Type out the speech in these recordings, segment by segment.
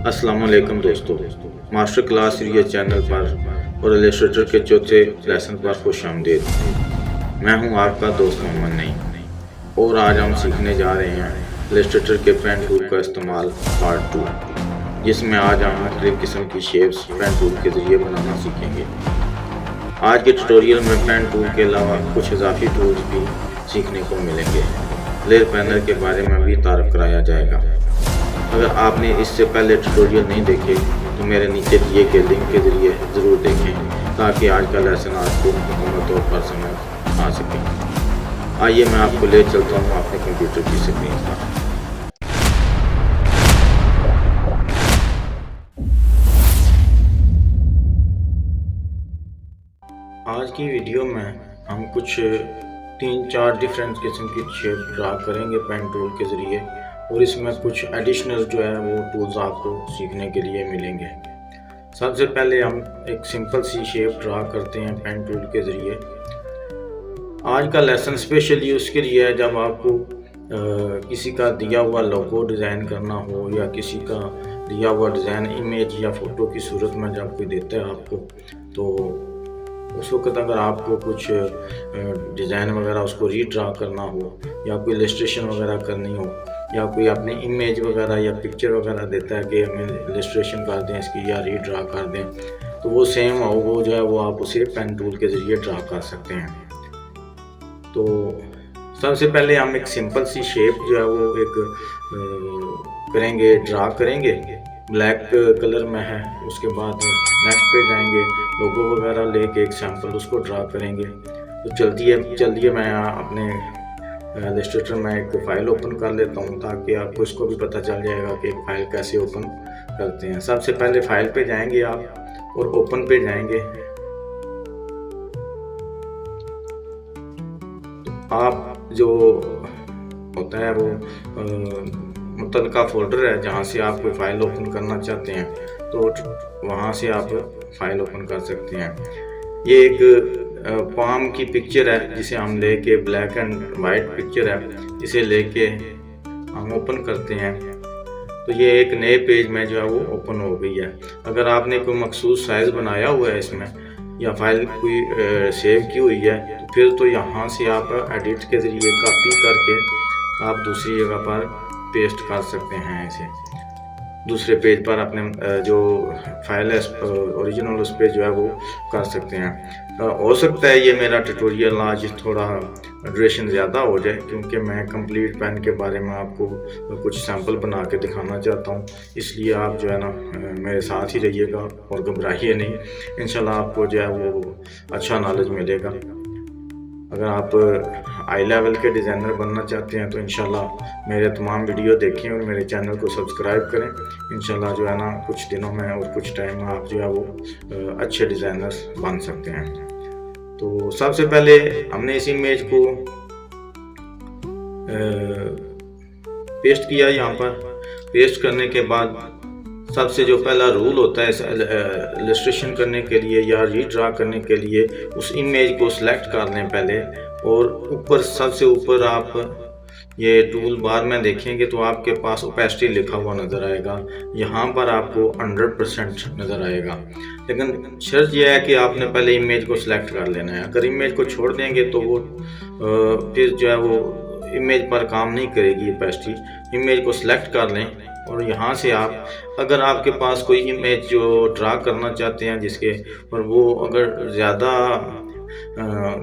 अस्सलाम वालेकुम दोस्तों, मास्टर क्लास ये चैनल पर और इलस्ट्रेटर के चौथे लेसन पर खुश आमदीद। मैं हूं आपका दोस्त मोहम्मद नईम और आज हम सीखने जा रहे हैं इलस्ट्रेटर के पेन टूल का इस्तेमाल पार्ट 2, जिसमें आज हम मुख्तलिफ किस्म की शेप्स पेन टूल के ज़रिए बनाना सीखेंगे। आज के ट्यूटोरियल में पेन टूल के अलावा कुछ इजाफी टूल्स भी सीखने को मिलेंगे। लेयर पैनल के बारे में भी तारुफ कराया जाएगा। अगर आपने इससे पहले ट्यूटोरियल नहीं देखे तो मेरे नीचे दिए गए लिंक के ज़रिए ज़रूर देखें ताकि आज का लेसन आपको मुकम्मल तौर पर समझ आ सके। आइए मैं आपको ले चलता हूँ अपने कंप्यूटर की स्क्रीन पर। आज की वीडियो में हम कुछ 3-4 डिफरेंट किस्म की शेप ड्रा करेंगे पेन टूल के ज़रिए और इसमें कुछ एडिशनल जो है वो टूल्स आपको सीखने के लिए मिलेंगे। सबसे पहले हम एक सिंपल सी शेप ड्रा करते हैं पेन टूल के ज़रिए। आज का लेसन स्पेशली उसके लिए है जब आपको किसी का दिया हुआ लोगो डिज़ाइन करना हो या किसी का दिया हुआ डिज़ाइन इमेज या फ़ोटो की सूरत में जब कोई देता है आपको, तो उस वक्त अगर आपको कुछ डिज़ाइन वगैरह उसको रीड्रा करना हो या कोई इलस्ट्रेशन वगैरह करनी हो या कोई अपनी इमेज वगैरह या पिक्चर वगैरह देता है कि हमें इलस्ट्रेशन कर दें इसकी या रीड्रा कर दें, तो वो सेम हो वो जो है वो आप उसे पेन टूल के ज़रिए ड्रा कर सकते हैं। तो सबसे पहले हम एक सिंपल सी शेप जो है वो एक करेंगे, ड्रा करेंगे, ब्लैक कलर में है। उसके बाद नेक्स्ट पे जाएंगे, लोगो वगैरह लेके एक सैम्पल उसको ड्रा करेंगे। तो चलिए मैं अपने इलस्ट्रेटर में एक फ़ाइल ओपन कर लेता हूँ ताकि आपको इसको भी पता चल जाएगा कि एक फ़ाइल कैसे ओपन करते हैं। सबसे पहले फ़ाइल पे जाएंगे आप और ओपन पे जाएंगे। आप जो होता है वो मुतलका फोल्डर है जहाँ से आप कोई फ़ाइल ओपन करना चाहते हैं तो वहाँ से आप फ़ाइल ओपन कर सकते हैं। ये एक पाम की पिक्चर है जिसे हम लेके, ब्लैक एंड वाइट पिक्चर है, इसे लेके हम ओपन करते हैं तो ये एक नए पेज में जो है वो ओपन हो गई है। अगर आपने कोई मखसूस साइज़ बनाया हुआ है इसमें या फाइल कोई सेव की हुई है तो फिर तो यहाँ से आप एडिट के ज़रिए कॉपी करके आप दूसरी जगह पर पेस्ट कर सकते हैं। इसे दूसरे पेज पर अपने जो फाइल है ओरिजिनल उस पर जो है वो कर सकते हैं। हो सकता है ये मेरा ट्यूटोरियल आज थोड़ा ड्यूरेशन ज़्यादा हो जाए क्योंकि मैं कंप्लीट पेन के बारे में आपको कुछ सैंपल बना के दिखाना चाहता हूँ, इसलिए आप जो है ना मेरे साथ ही रहिएगा और घबराइए नहीं। इंशाल्लाह आपको जो है वो अच्छा नॉलेज मिलेगा। अगर आप हाई लेवल के डिज़ाइनर बनना चाहते हैं तो इंशाल्लाह मेरे तमाम वीडियो देखें और मेरे चैनल को सब्सक्राइब करें। इंशाल्लाह जो है ना कुछ दिनों में और कुछ टाइम में आप जो है वो अच्छे डिज़ाइनर्स बन सकते हैं। तो सबसे पहले हमने इस इमेज को पेस्ट किया। यहाँ पर पेस्ट करने के बाद सबसे जो पहला रूल होता है इलस्ट्रेशन करने के लिए या रीड्रा करने के लिए, उस इमेज को सिलेक्ट कर लें पहले और ऊपर सबसे ऊपर आप ये टूल बार में देखेंगे तो आपके पास ओपेसिटी लिखा हुआ नज़र आएगा। यहाँ पर आपको 100% नज़र आएगा, लेकिन शर्त यह है कि आपने पहले इमेज को सिलेक्ट कर लेना है। अगर इमेज को छोड़ देंगे तो वो फिर जो है वो इमेज पर काम नहीं करेगी ओपेसिटी। इमेज को सिलेक्ट कर लें और यहाँ से आप अगर आपके पास कोई इमेज जो ड्रा करना चाहते हैं जिसके पर वो अगर ज़्यादा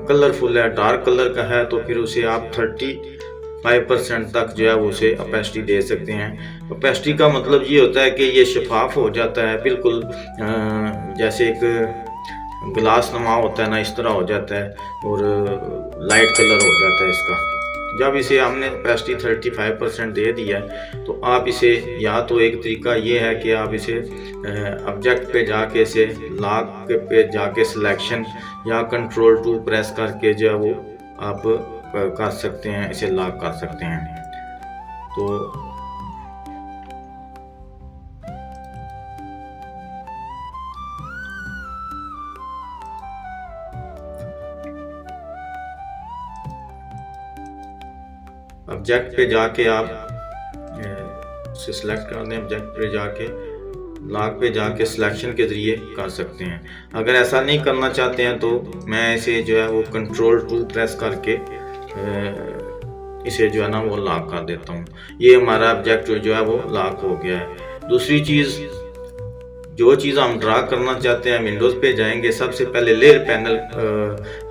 कलरफुल है, डार्क कलर का है, तो फिर उसे आप 35% तक जो है वो उसे ओपेसिटी दे सकते हैं। ओपेसिटी का मतलब ये होता है कि ये शफाफ हो जाता है, बिल्कुल जैसे एक ग्लास नुमा होता है ना, इस तरह हो जाता है और लाइट कलर हो जाता है इसका। जब इसे हमने ओपेसिटी 35% दे दिया है तो आप इसे, या तो एक तरीका ये है कि आप इसे ऑब्जेक्ट पे जाके इसे लॉक पे जाके सिलेक्शन या कंट्रोल 2 प्रेस करके जो है वो आप कर सकते हैं, इसे लॉक कर सकते हैं। तो ऑब्जेक्ट पे जाके आप उसे सिलेक्ट कर दें, ऑब्जेक्ट पे जाके लॉक पे जाके सिलेक्शन के ज़रिए कर सकते हैं। अगर ऐसा नहीं करना चाहते हैं तो मैं इसे जो है वो Ctrl+2 प्रेस करके इसे जो है ना वो लॉक कर देता हूँ। ये हमारा ऑब्जेक्ट जो है वो लॉक हो गया है। दूसरी चीज़, जो चीज़ हम ड्रा करना चाहते हैं, विंडोज़ पे जाएंगे, सबसे पहले लेयर पैनल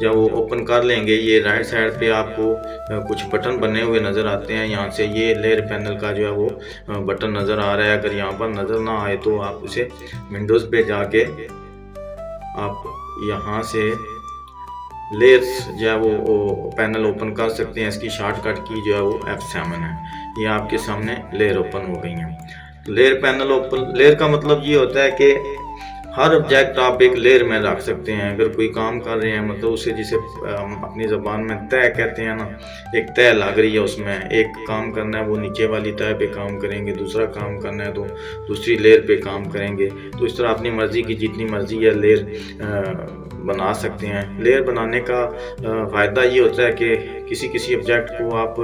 जब वो ओपन कर लेंगे, ये राइट साइड पे आपको कुछ बटन बने हुए नज़र आते हैं। यहाँ से ये लेयर पैनल का जो है वो बटन नज़र आ रहा है। अगर यहाँ पर नज़र ना आए तो आप उसे विंडोज़ पे जाके आप यहाँ से लेयर्स जो है वो पैनल ओपन कर सकते हैं। इसकी शॉर्टकट की जो है वो F7 है। ये आपके सामने लेयर ओपन हो गई है। लेयर पैनल ओपन, लेयर का मतलब ये होता है कि हर ऑब्जेक्ट आप एक लेयर में रख सकते हैं। अगर कोई काम कर रहे हैं, मतलब उसे जिसे अपनी ज़बान में तय कहते हैं ना, एक तय लग रही है, उसमें एक काम करना है वो नीचे वाली तय पे काम करेंगे, दूसरा काम करना है तो दूसरी लेयर पे काम करेंगे। तो इस तरह अपनी मर्ज़ी की जितनी मर्ज़ी है लेयर बना सकते हैं। लेयर बनाने का फ़ायदा ये होता है कि किसी ऑब्जेक्ट को आप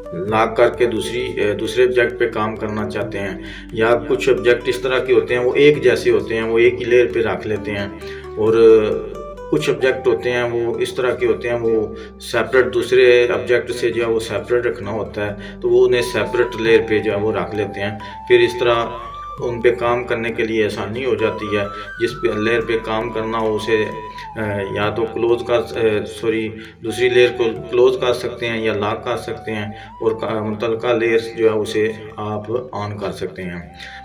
लॉक करके दूसरे ऑब्जेक्ट पे काम करना चाहते हैं, या कुछ ऑब्जेक्ट इस तरह के होते हैं वो एक जैसे होते हैं, वो एक ही लेयर पे रख लेते हैं। और कुछ ऑब्जेक्ट होते हैं वो इस तरह के होते हैं, वो सेपरेट दूसरे ऑब्जेक्ट से जो है वो सेपरेट रखना होता है, तो वो उन्हें सेपरेट लेयर पे जो है वो रख लेते हैं। फिर इस तरह उन पे काम करने के लिए आसानी हो जाती है। जिस लेयर पे काम करना हो उसे या तो दूसरी लेयर को क्लोज कर सकते हैं या लॉक कर सकते हैं, और मुतलका लेयर जो है उसे आप ऑन कर सकते हैं।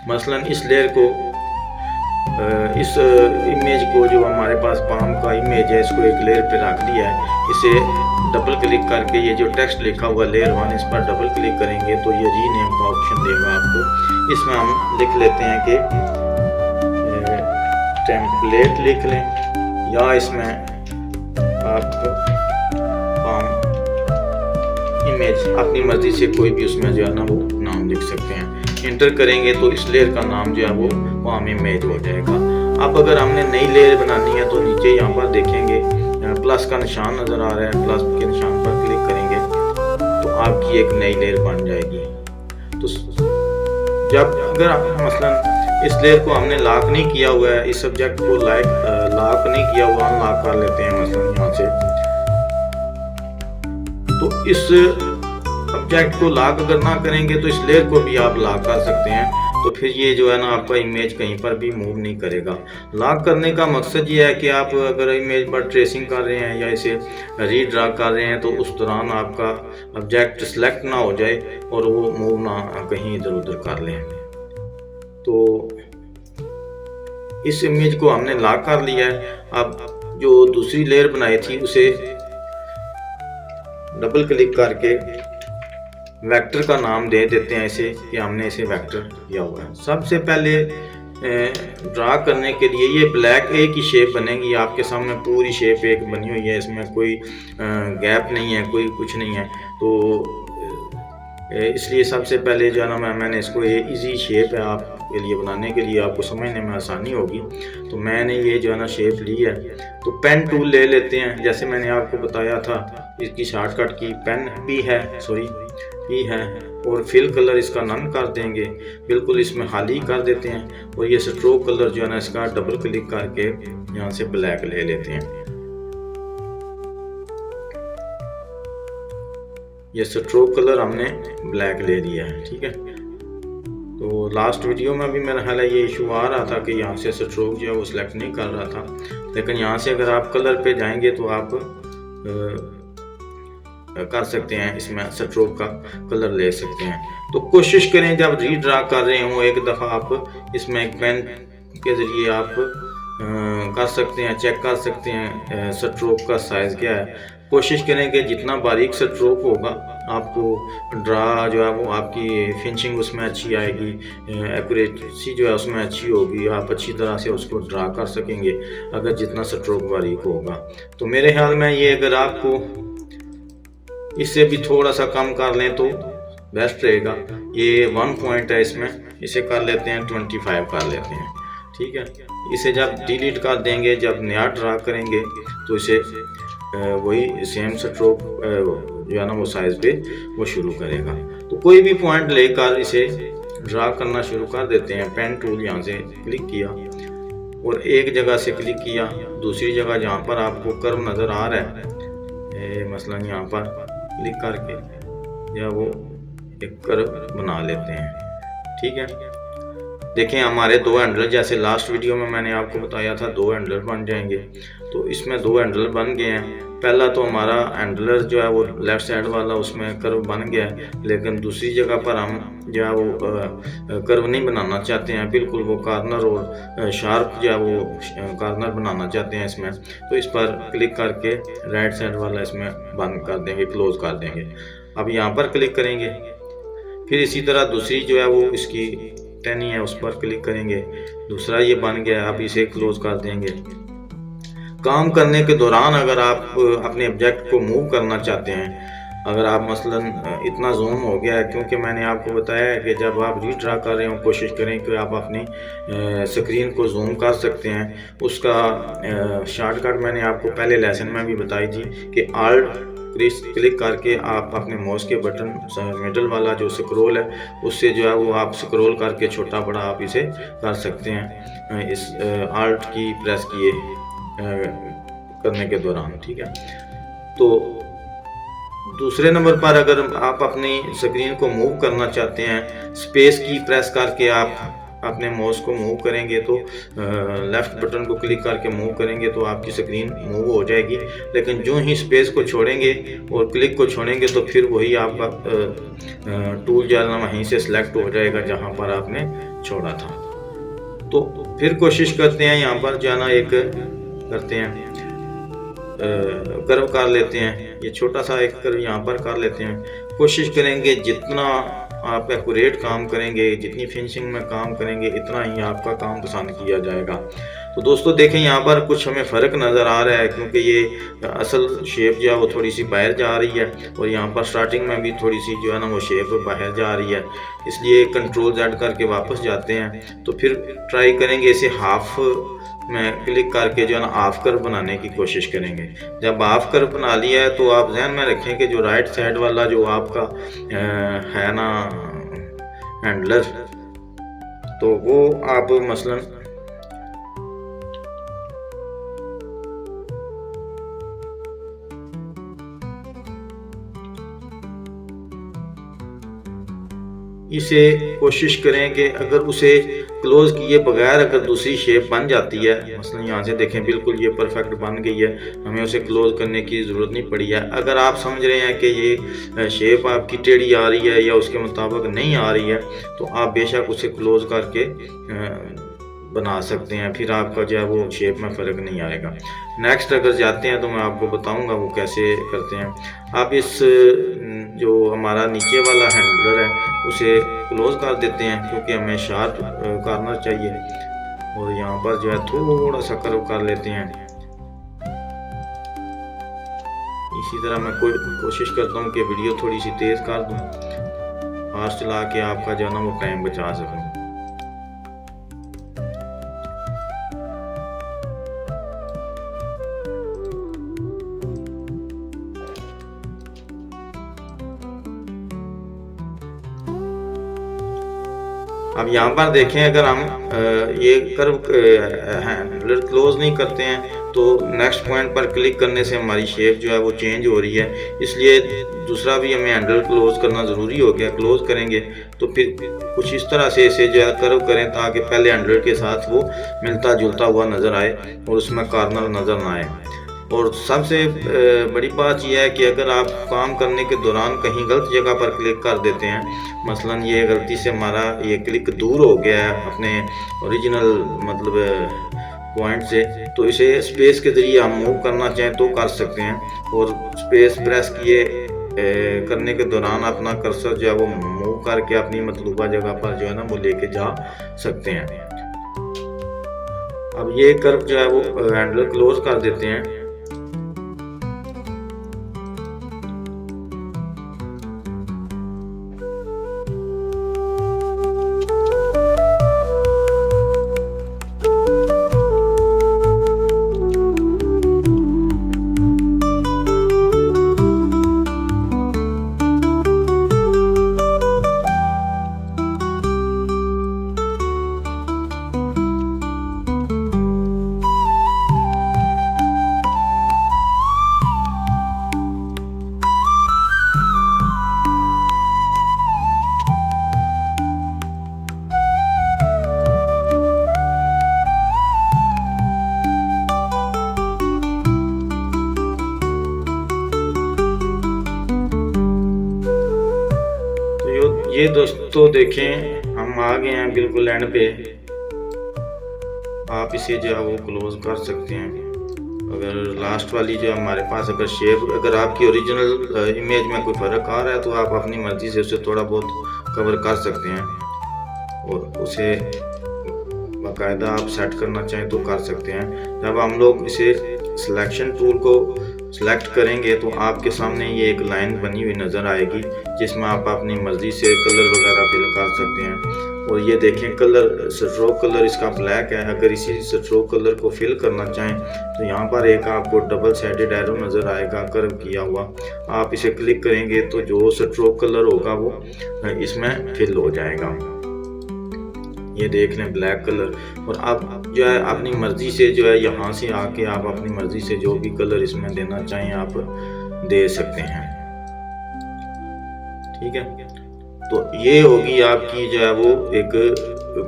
मसलन इस लेयर को इस इमेज को, जो हमारे पास पाम का इमेज है, इसको एक लेयर पे रख दिया है। इसे डबल क्लिक करके ये जो टेक्स्ट लिखा हुआ लेयर 1, इस पर डबल क्लिक करेंगे तो ये रीनेम का ऑप्शन देगा आपको। इसमें हम लिख लेते हैं कि टेम्पलेट लिख लें, या इसमें आप पाम इमेज अपनी मर्जी से कोई भी उसमें जो है ना वो नाम लिख सकते हैं। इंटर करेंगे तो इस लेयर का नाम जो है वो पाम इमेज हो जाएगा। अब अगर हमने नई लेयर बनानी है तो नीचे यहाँ पर देखेंगे प्लस का निशान नज़र आ रहा है, प्लस के निशान पर क्लिक करेंगे तो आपकी एक नई लेयर बन जाएगी। तो जब अगर मसलन इस लेयर को हमने लॉक नहीं किया हुआ है, इस सब्जेक्ट को लॉक नहीं किया हुआ, अनलॉक कर लेते हैं मसलन यहाँ से, तो इस ऑब्जेक्ट को लॉक अगर ना करेंगे तो इस लेयर को भी आप लॉक कर सकते हैं। तो फिर ये जो है ना आपका इमेज कहीं पर भी मूव नहीं करेगा। लॉक करने का मकसद ये है कि आप अगर इमेज पर ट्रेसिंग कर रहे हैं या इसे रीड्रा कर रहे हैं तो उस दौरान आपका ऑब्जेक्ट सेलेक्ट ना हो जाए और वो मूव ना कहीं इधर उधर कर लें। तो इस इमेज को हमने लॉक कर लिया है। अब जो दूसरी लेयर बनाई थी उसे डबल क्लिक करके वेक्टर का नाम दे देते हैं इसे, कि हमने इसे वेक्टर किया हुआ है। सबसे पहले ड्रा करने के लिए ये ब्लैक एक ही शेप बनेगी, आपके सामने पूरी शेप एक बनी हुई है, इसमें कोई गैप नहीं है, कोई कुछ नहीं है। तो इसलिए सबसे पहले जो है ना मैंने इसको ये इजी शेप है आपके लिए बनाने के लिए, आपको समझने में आसानी होगी, तो मैंने ये जो है ना शेप ली है। तो पेन टूल ले लेते हैं, जैसे मैंने आपको बताया था इसकी शॉर्टकट की पेन पी है, और फिल कलर इसका नन कर देंगे, बिल्कुल इसमें खाली कर देते हैं। और ये स्ट्रोक कलर जो है ना इसका डबल क्लिक करके यहाँ से ब्लैक ले लेते हैं। ये स्ट्रोक कलर हमने ब्लैक ले लिया है, ठीक है। तो लास्ट वीडियो में भी मेरा ख्याल है ये इशू आ रहा था कि यहाँ से स्ट्रोक जो है वो सिलेक्ट नहीं कर रहा था, लेकिन यहाँ से अगर आप कलर पे जाएंगे तो आप कर सकते हैं, इसमें स्ट्रोक का कलर ले सकते हैं। तो कोशिश करें जब रीड्रा कर रहे हों एक दफ़ा आप इसमें एक पेन के ज़रिए आप कर सकते हैं, चेक कर सकते हैं स्ट्रोक का साइज़ क्या है। कोशिश करें कि जितना बारीक स्ट्रोक होगा आपको ड्रा जो है वो आपकी फिनिशिंग उसमें अच्छी आएगी, एक्यूरेसी जो है उसमें अच्छी होगी, आप अच्छी तरह से उसको ड्रा कर सकेंगे अगर जितना स्ट्रोक बारीक होगा। तो मेरे ख्याल में ये अगर आपको इससे भी थोड़ा सा कम कर लें तो बेस्ट रहेगा। ये 1 पॉइंट है, इसमें इसे कर लेते हैं 25 कर लेते हैं, ठीक है। इसे जब डिलीट कर देंगे, जब नया ड्रा करेंगे तो इसे वही सेम स्ट्रोक जो है ना वो साइज पे वो शुरू करेगा। तो कोई भी पॉइंट लेकर इसे ड्रा करना शुरू कर देते हैं। पेन टूल यहाँ से क्लिक किया और एक जगह से क्लिक किया, दूसरी जगह जहाँ पर आपको कर्व नज़र आ रहा है मसलन यहाँ पर क्लिक करके या वो एक कर्व बना लेते हैं। ठीक है, देखें हमारे दो हैंडल, जैसे लास्ट वीडियो में मैंने आपको बताया था 2 हैंडल बन जाएंगे, तो इसमें 2 हैंडल बन गए हैं। पहला तो हमारा हैंडलर जो है वो लेफ़्ट साइड वाला उसमें कर्व बन गया है, लेकिन दूसरी जगह पर हम जो है वो कर्व नहीं बनाना चाहते हैं, बिल्कुल वो कॉर्नर और शार्प जो है वो कॉर्नर बनाना चाहते हैं इसमें। तो इस पर क्लिक करके राइट साइड वाला इसमें बंद कर देंगे, क्लोज़ कर देंगे। अब यहाँ पर क्लिक करेंगे, फिर इसी तरह दूसरी जो है वो इसकी टहनी है उस पर क्लिक करेंगे, दूसरा ये बन गया, अब इसे क्लोज कर देंगे। काम करने के दौरान अगर आप अपने ऑब्जेक्ट को मूव करना चाहते हैं, अगर आप मसलन इतना जूम हो गया है, क्योंकि मैंने आपको बताया है कि जब आप रीड्रा कर रहे हो कोशिश करें कि आप अपनी स्क्रीन को जूम कर सकते हैं। उसका शॉर्टकट मैंने आपको पहले लेसन में भी बताई थी कि आल्ट क्लिक करके आप अपने माउस के बटन मिडल वाला जो स्क्रॉल है उससे जो है वो आप स्क्रॉल करके छोटा बड़ा आप इसे कर सकते हैं इस आल्ट की प्रेस किए करने के दौरान। ठीक है, तो दूसरे नंबर पर अगर आप अपनी स्क्रीन को मूव करना चाहते हैं, स्पेस की प्रेस करके आप अपने माउस को मूव करेंगे तो लेफ़्ट बटन को क्लिक करके मूव करेंगे तो आपकी स्क्रीन मूव हो जाएगी, लेकिन जो ही स्पेस को छोड़ेंगे और क्लिक को छोड़ेंगे तो फिर वही आपका टूल जो है ना वहीं से सिलेक्ट हो जाएगा जहां पर आपने छोड़ा था। तो फिर कोशिश करते हैं यहाँ पर जो है ना एक करते हैं कर्व कर लेते हैं, ये छोटा सा एक कर्व यहाँ पर कर लेते हैं। कोशिश करेंगे जितना आप एक्यूरेट काम करेंगे, जितनी फिनिशिंग में काम करेंगे, इतना ही आपका काम पसंद किया जाएगा। तो दोस्तों देखें यहाँ पर कुछ हमें फ़र्क नज़र आ रहा है, क्योंकि ये असल शेप जो है वो थोड़ी सी बाहर जा रही है और यहाँ पर स्टार्टिंग में भी थोड़ी सी जो है ना वो शेप बाहर जा रही है। इसलिए कंट्रोल Z करके वापस जाते हैं, तो फिर ट्राई करेंगे इसे हाफ में क्लिक करके जो है ना हाफ कर्व बनाने की कोशिश करेंगे। जब हाफ कर्व बना लिया है तो आप ध्यान में रखें कि जो राइट साइड वाला जो आपका है ना हैंडलर, तो वो आप मसलन इसे कोशिश करें कि अगर उसे क्लोज किए बगैर अगर दूसरी शेप बन जाती है, मसलन यहाँ से देखें बिल्कुल ये परफेक्ट बन गई है, हमें उसे क्लोज करने की ज़रूरत नहीं पड़ी है। अगर आप समझ रहे हैं कि ये शेप आपकी टेढ़ी आ रही है या उसके मुताबिक नहीं आ रही है, तो आप बेशक उसे क्लोज करके बना सकते हैं, फिर आपका जो है वो शेप में फ़र्क नहीं आएगा। नेक्स्ट अगर जाते हैं तो मैं आपको बताऊंगा वो कैसे करते हैं। आप इस जो हमारा नीचे वाला हैंडलर है उसे क्लोज कर देते हैं, क्योंकि हमें शार्प कॉर्नर चाहिए, और यहाँ पर जो है थोड़ा सा कर्व कर लेते हैं। इसी तरह मैं कोशिश करता हूँ कि वीडियो थोड़ी सी तेज़ कर दूँ, फास्ट चला के आपका जो है ना वो टाइम बचा सकूँ। अब यहाँ पर देखें अगर हम ये कर्व हैंडलर क्लोज नहीं करते हैं तो नेक्स्ट पॉइंट पर क्लिक करने से हमारी शेप जो है वो चेंज हो रही है, इसलिए दूसरा भी हमें हैंडल क्लोज करना ज़रूरी हो गया। क्लोज करेंगे तो फिर कुछ इस तरह से इसे जो है कर्व करें ताकि पहले हैंडल के साथ वो मिलता जुलता हुआ नज़र आए और उसमें कॉर्नर नज़र ना आए। और सबसे बड़ी बात यह है कि अगर आप काम करने के दौरान कहीं गलत जगह पर क्लिक कर देते हैं, मसलन ये गलती से हमारा ये क्लिक दूर हो गया है अपने ओरिजिनल मतलब पॉइंट से, तो इसे स्पेस के ज़रिए हम मूव करना चाहें तो कर सकते हैं, और स्पेस प्रेस किए करने के दौरान अपना कर्सर जो है वो मूव करके अपनी मतलूबा जगह पर जो है ना वो लेके जा सकते हैं। अब ये कर्व जो है वो हैंडल क्लोज कर देते हैं। ये दोस्तों देखें हम आ गए हैं बिल्कुल एंड पे। आप इसे जो है वो क्लोज कर सकते हैं। अगर लास्ट वाली जो हमारे पास अगर शेप, अगर आपकी ओरिजिनल इमेज में कोई फ़र्क आ रहा है तो आप अपनी मर्ज़ी से उसे थोड़ा बहुत कवर कर सकते हैं और उसे बाकायदा आप सेट करना चाहें तो कर सकते हैं। जब हम लोग इसे सिलेक्शन टूल को सिलेक्ट करेंगे तो आपके सामने ये एक लाइन बनी हुई नज़र आएगी जिसमें आप अपनी मर्ज़ी से कलर वगैरह फिल कर सकते हैं। और ये देखें कलर, स्ट्रोक कलर इसका ब्लैक है। अगर इसी स्ट्रोक कलर को फिल करना चाहें तो यहाँ पर एक आपको डबल साइडेड एरो नज़र आएगा कर्व किया हुआ। आप इसे क्लिक करेंगे तो जो स्ट्रोक कलर होगा वो इसमें फिल हो जाएगा। ये देख लें ब्लैक कलर। और आप जो है अपनी मर्ज़ी से जो है यहाँ से आके आप अपनी मर्ज़ी से जो भी कलर इसमें देना चाहें आप दे सकते हैं। ठीक है, तो ये होगी आपकी जो है वो एक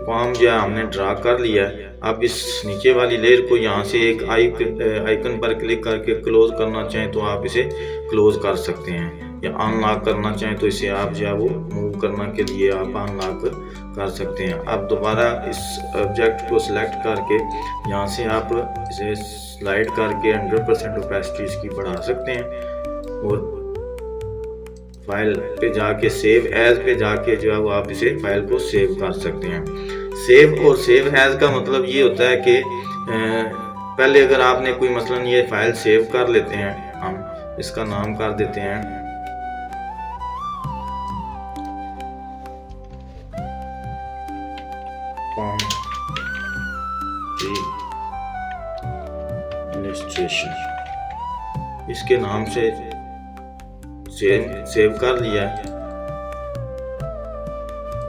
पाम जो है हमने ड्रा कर लिया है। आप इस नीचे वाली लेयर को यहाँ से एक आइकन पर क्लिक करके क्लोज करना चाहें तो आप इसे क्लोज कर सकते हैं, या अनलॉक करना चाहें तो इसे आप जो है वो मूव करने के लिए आप अनलॉक कर सकते हैं। आप दोबारा इस ऑब्जेक्ट को सिलेक्ट करके यहाँ से आप इसे स्लाइड करके 100% ओपेसिटी इसकी बढ़ा सकते हैं और फाइल पे जाके सेव एज पे जाके जो है वो आप इसे फाइल को सेव कर सकते हैं। सेव और सेव एज का मतलब ये होता है कि पहले अगर आपने कोई मसलन ये फाइल सेव कर लेते हैं, हम इसका नाम कर देते हैं पाम ट्री इलस्ट्रेशन, इसके नाम से सेव कर लिया,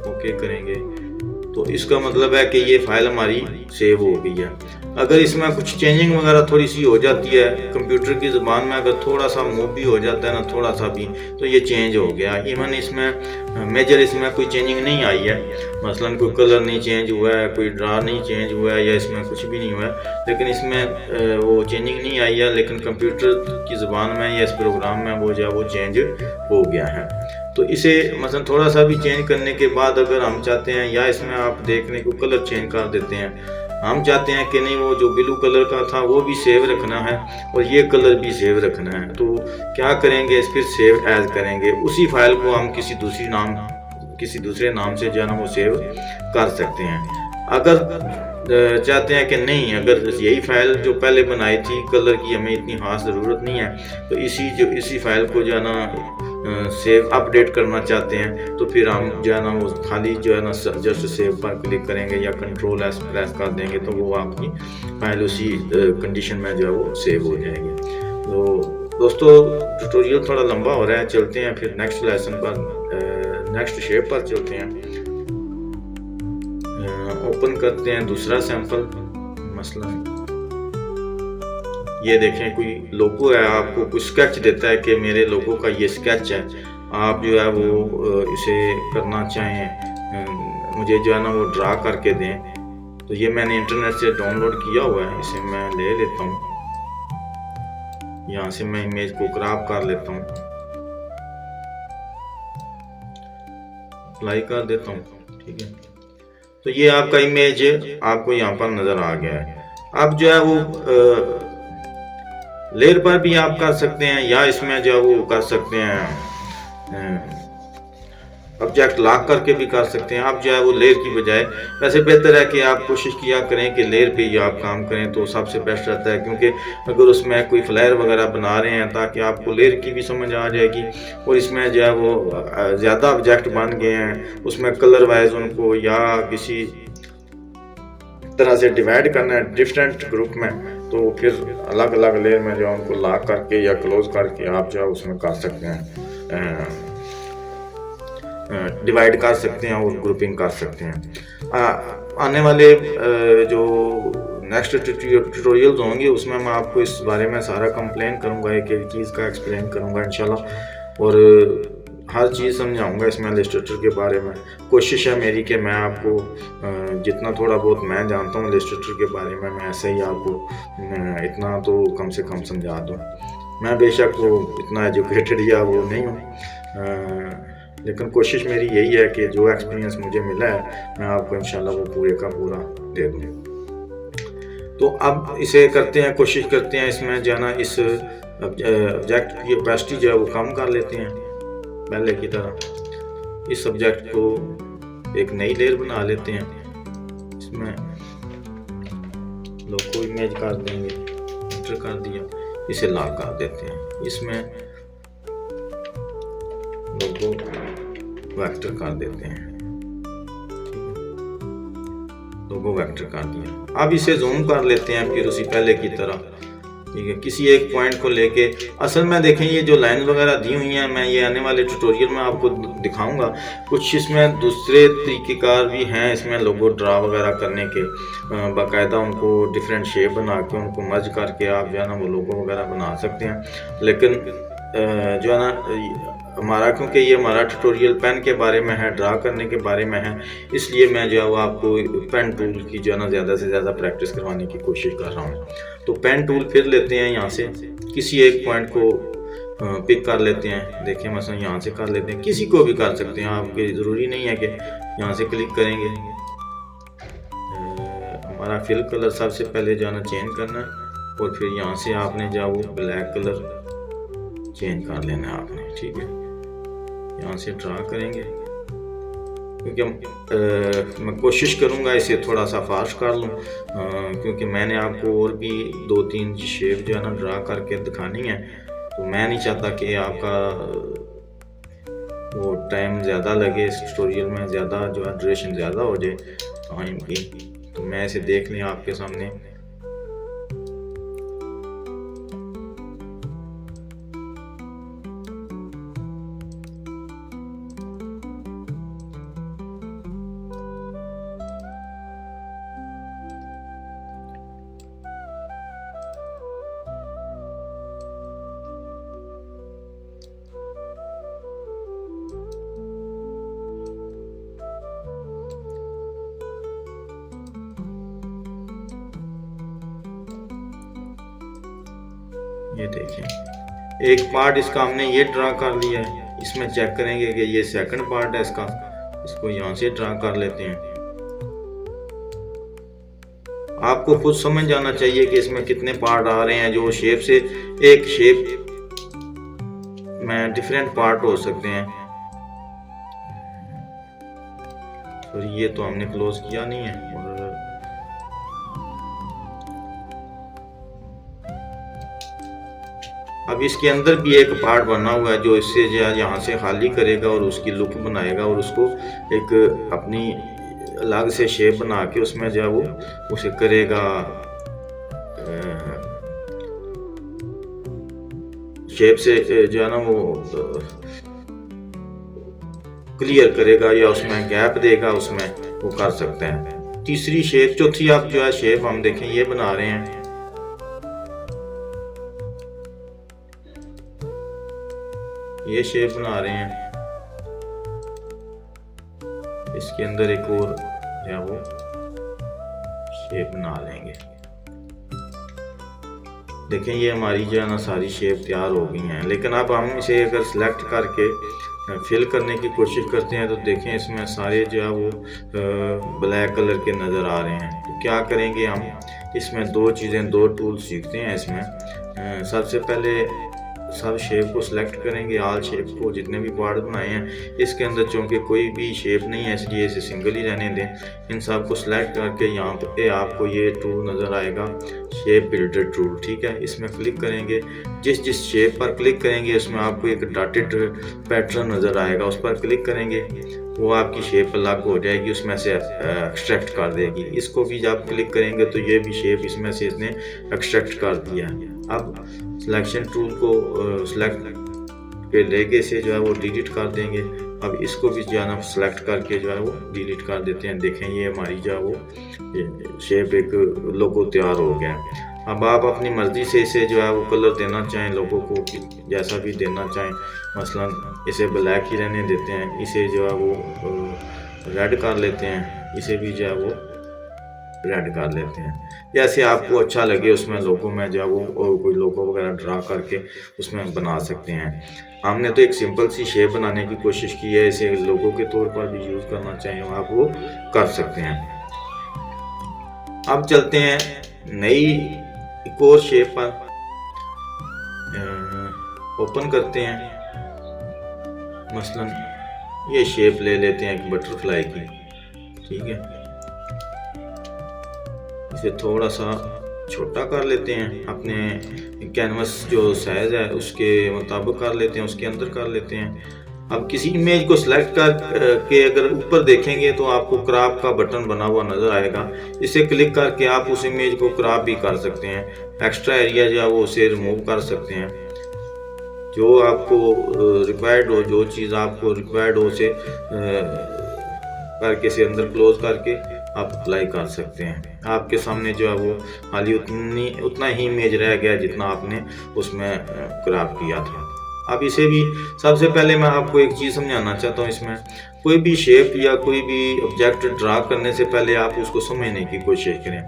ओके करेंगे तो इसका मतलब है कि ये फाइल हमारी सेव हो गई है। अगर इसमें कुछ चेंजिंग वगैरह थोड़ी सी हो जाती है, कंप्यूटर की ज़बान में अगर थोड़ा सा मूव भी हो जाता है ना, थोड़ा सा भी, तो ये चेंज हो गया। इवन इसमें मेजर इसमें कोई चेंजिंग नहीं आई है, मसलन कोई कलर नहीं चेंज हुआ है, कोई ड्रा नहीं चेंज हुआ है, या इसमें कुछ भी नहीं हुआ है, लेकिन इसमें वो चेंजिंग नहीं आई है, लेकिन कंप्यूटर की ज़बान में या इस प्रोग्राम में वो जो है वो चेंज हो गया है। तो इसे मसलन थोड़ा सा भी चेंज करने के बाद अगर हम चाहते हैं, या इसमें आप देखने को कलर चेंज कर देते हैं, हम चाहते हैं कि नहीं वो जो ब्लू कलर का था वो भी सेव रखना है और ये कलर भी सेव रखना है, तो क्या करेंगे, फिर सेव एज करेंगे। उसी फाइल को हम किसी दूसरे नाम से जो है ना वो सेव कर सकते हैं। अगर चाहते हैं कि नहीं, अगर यही फाइल जो पहले बनाई थी कलर की हमें इतनी खास ज़रूरत नहीं है, तो इसी फाइल को जो है ना सेव अपडेट करना चाहते हैं, तो फिर हम जो है ना वो खाली जो है ना जस्ट सेव पर क्लिक करेंगे या कंट्रोल एस प्रेस कर देंगे तो वो आपकी फाइल उसी कंडीशन में जो है वो सेव हो जाएगी। तो दोस्तों ट्यूटोरियल थोड़ा लंबा हो रहा है, चलते हैं फिर नेक्स्ट लेसन पर, नेक्स्ट शेप पर चलते हैं। ओपन करते हैं दूसरा सैंपल। मसलन ये देखें कोई लोगो है, आपको कुछ स्केच देता है कि मेरे लोगो का ये स्केच है, आप जो है वो इसे करना चाहें, मुझे जो है ना वो ड्रा करके दें, तो ये मैंने इंटरनेट से डाउनलोड किया हुआ है, इसे मैं ले लेता हूँ, यहाँ से मैं इमेज को क्रॉप कर लेता हूँ, अप्लाई कर देता हूँ। ठीक है, तो ये आपका इमेज आपको यहाँ पर नज़र आ गया है। अब जो है वो लेयर पर भी आप कर सकते हैं, या इसमें जो है वो कर सकते हैं ऑब्जेक्ट लॉक करके भी कर सकते हैं। आप जो है वो लेयर की बजाय, वैसे बेहतर है कि आप कोशिश किया करें कि लेयर पे ही आप काम करें तो सबसे बेस्ट रहता है, क्योंकि अगर उसमें कोई फ्लायर वगैरह बना रहे हैं ताकि आपको लेयर की भी समझ आ जाएगी, और इसमें जो है वो ज़्यादा ऑब्जेक्ट बन गए हैं, उसमें कलर वाइज उनको या किसी तरह से डिवाइड करना है डिफरेंट ग्रुप में, तो फिर अलग अलग लेयर में जो है उनको लॉक करके या क्लोज करके आप जो है उसमें कर सकते हैं, डिवाइड कर सकते हैं और ग्रुपिंग कर सकते हैं। आने वाले जो नेक्स्ट ट्यूटोरियल्स होंगे उसमें मैं आपको इस बारे में सारा कंप्लेन करूँगा, एक एक चीज़ का एक्सप्लेन करूँगा इंशाल्लाह, और हर चीज़ समझाऊंगा इसमें इलस्ट्रेटर के बारे में। कोशिश है मेरी कि मैं आपको जितना थोड़ा बहुत मैं जानता हूँ इलस्ट्रेटर के बारे में, मैं ऐसे ही आपको इतना तो कम से कम समझा दूँ। मैं बेशक वो इतना एजुकेटेड या वो नहीं हूँ, लेकिन कोशिश मेरी यही है कि जो एक्सपीरियंस मुझे मिला है मैं आपको इंशाल्लाह वो पूरे का पूरा दे दूँ। तो अब इसे करते हैं, कोशिश करते हैं इसमें जो है ना इस ऑब्जेक्ट की ओपेसिटी जो है वो कम कर लेते हैं पहले की तरह। इस सब्जेक्ट को एक नई लेयर बना लेते हैं, इसमें लोगो इमेज कर देंगे, एंटर कर दिया, इसे लॉक कर देते हैं, इसमें लोगो वेक्टर कर देते हैं, लोगो वेक्टर कर दिया। अब इसे जूम कर लेते हैं फिर उसी पहले की तरह, ठीक है, किसी एक पॉइंट को लेके। असल में देखें ये जो लाइन वगैरह दी हुई हैं, मैं ये आने वाले ट्यूटोरियल में आपको दिखाऊंगा। कुछ इसमें दूसरे तरीक़ेकार भी हैं इसमें लोगो ड्रा वगैरह करने के, बाकायदा उनको डिफरेंट शेप बना के उनको मर्ज करके आप जो है ना वो लोगो वगैरह बना सकते हैं। लेकिन जो है ना हमारा, क्योंकि ये हमारा ट्यूटोरियल पेन के बारे में है, ड्रा करने के बारे में है, इसलिए मैं जो है वो आपको पेन टूल की जो है ना ज़्यादा से ज़्यादा प्रैक्टिस करवाने की कोशिश कर रहा हूँ। तो पेन टूल फिर लेते हैं, यहाँ से किसी एक पॉइंट को पिक कर लेते हैं। देखिए मसलन यहाँ से कर लेते हैं, किसी को भी कर सकते हैं, आपके ज़रूरी नहीं है कि यहाँ से क्लिक करेंगे। हमारा फिल कलर सबसे पहले जो है ना चेंज करना है, और फिर यहाँ से आपने जो वो ब्लैक कलर चेंज कर लेना है आपने, ठीक है। यहाँ से ड्रा करेंगे, क्योंकि मैं कोशिश करूँगा इसे थोड़ा सा फास्ट कर लूँ, क्योंकि मैंने आपको और भी 2-3 शेप जो है ना ड्रा करके दिखानी है। तो मैं नहीं चाहता कि आपका वो टाइम ज़्यादा लगे, इस ट्यूटोरियल में ज़्यादा जो है ड्यूरेशन ज़्यादा हो जाए टाइम की। तो मैं इसे देख लें आपके सामने। ये देखें एक पार्ट इसका हमने ये ड्रा कर लिया है, इसमें चेक करेंगे कि ये सेकंड पार्ट है इसका, इसको यहाँ से ड्रा कर लेते हैं। आपको खुद समझ जाना चाहिए कि इसमें कितने पार्ट आ रहे हैं। जो शेप से एक शेप में डिफरेंट पार्ट हो सकते हैं। और ये तो हमने क्लोज किया नहीं है, और अब इसके अंदर भी एक पार्ट बना हुआ है जो इससे जो है यहाँ से खाली करेगा और उसकी लुक बनाएगा, और उसको एक अपनी अलग से शेप बना के उसमें जो है वो उसे करेगा, शेप से जो है ना वो क्लियर करेगा या उसमें गैप देगा, उसमें वो कर सकते हैं। तीसरी शेप, चौथी आप जो है शेप हम देखें ये बना रहे हैं, ये शेप बना रहे हैं। इसके अंदर एक और या वो शेप बना लेंगे। देखें ये हमारी जो है ना सारी शेप तैयार हो गई हैं। लेकिन अब हम इसे अगर सिलेक्ट करके फिल करने की कोशिश करते हैं तो देखें इसमें सारे जो है वो ब्लैक कलर के नज़र आ रहे हैं। तो क्या करेंगे हम, इसमें दो चीज़ें, दो टूल सीखते हैं इसमें। सबसे पहले सब शेप को सिलेक्ट करेंगे, ऑल शेप को, जितने भी पार्ट बनाए हैं इसके अंदर चूँकि कोई भी शेप नहीं है इसलिए इसे सिंगल ही रहने दें। इन सब को सिलेक्ट करके यहाँ पे आपको ये टूल नज़र आएगा, शेप बिल्डर टूल, ठीक है। इसमें क्लिक करेंगे, जिस जिस शेप पर क्लिक करेंगे उसमें आपको एक डॉटेड पैटर्न नज़र आएगा, उस पर क्लिक करेंगे, वो आपकी शेप अलग हो जाएगी, उसमें से एक्सट्रैक्ट कर देगी। इसको भी जब क्लिक करेंगे तो ये भी शेप इसमें से इसने एक्सट्रैक्ट कर दिया है। अब सिलेक्शन टूल को सिलेक्ट पे लेके इसे जो है वो डिलीट कर देंगे। अब इसको भी जो है ना सिलेक्ट करके जो है वो डिलीट कर देते हैं। देखें ये हमारी जो है वो शेप एक लोगो तैयार हो गया। अब आप अपनी मर्ज़ी से इसे जो है वो कलर देना चाहें, लोगों को जैसा भी देना चाहें, मसलन इसे ब्लैक ही रहने देते हैं, इसे जो है वो रेड कर लेते हैं, इसे भी जो है वो रेड कर लेते हैं। जैसे आपको अच्छा लगे उसमें लोगों में जो है वो कोई लोगो वगैरह ड्रा करके उसमें बना सकते हैं। हमने तो एक सिंपल सी शेप बनाने की कोशिश की है, इसे लोगों के तौर पर भी यूज़ करना चाहें आप वो कर सकते हैं। अब चलते हैं नई एक और शेप पर, ओपन करते हैं। मसलन ये शेप ले लेते हैं एक बटरफ्लाई की, ठीक है। इसे थोड़ा सा छोटा कर लेते हैं, अपने कैनवस जो साइज़ है उसके मुताबिक कर लेते हैं, उसके अंदर कर लेते हैं। अब किसी इमेज को सिलेक्ट कर के अगर ऊपर देखेंगे तो आपको क्रॉप का बटन बना हुआ नज़र आएगा। इसे क्लिक करके आप उस इमेज को क्रॉप भी कर सकते हैं, एक्स्ट्रा एरिया जो है वो उसे रिमूव कर सकते हैं। जो आपको रिक्वायर्ड हो, जो चीज़ आपको रिक्वायर्ड हो उसे करके से अंदर क्लोज करके आप अप्लाई कर सकते हैं। आपके सामने जो है वो खाली उतना ही इमेज रह गया जितना आपने उसमें क्रॉप किया था। अब इसे भी सबसे पहले मैं आपको एक चीज़ समझाना चाहता हूँ, इसमें कोई भी शेप या कोई भी ऑब्जेक्ट ड्रा करने से पहले आप उसको समझने की कोशिश करें।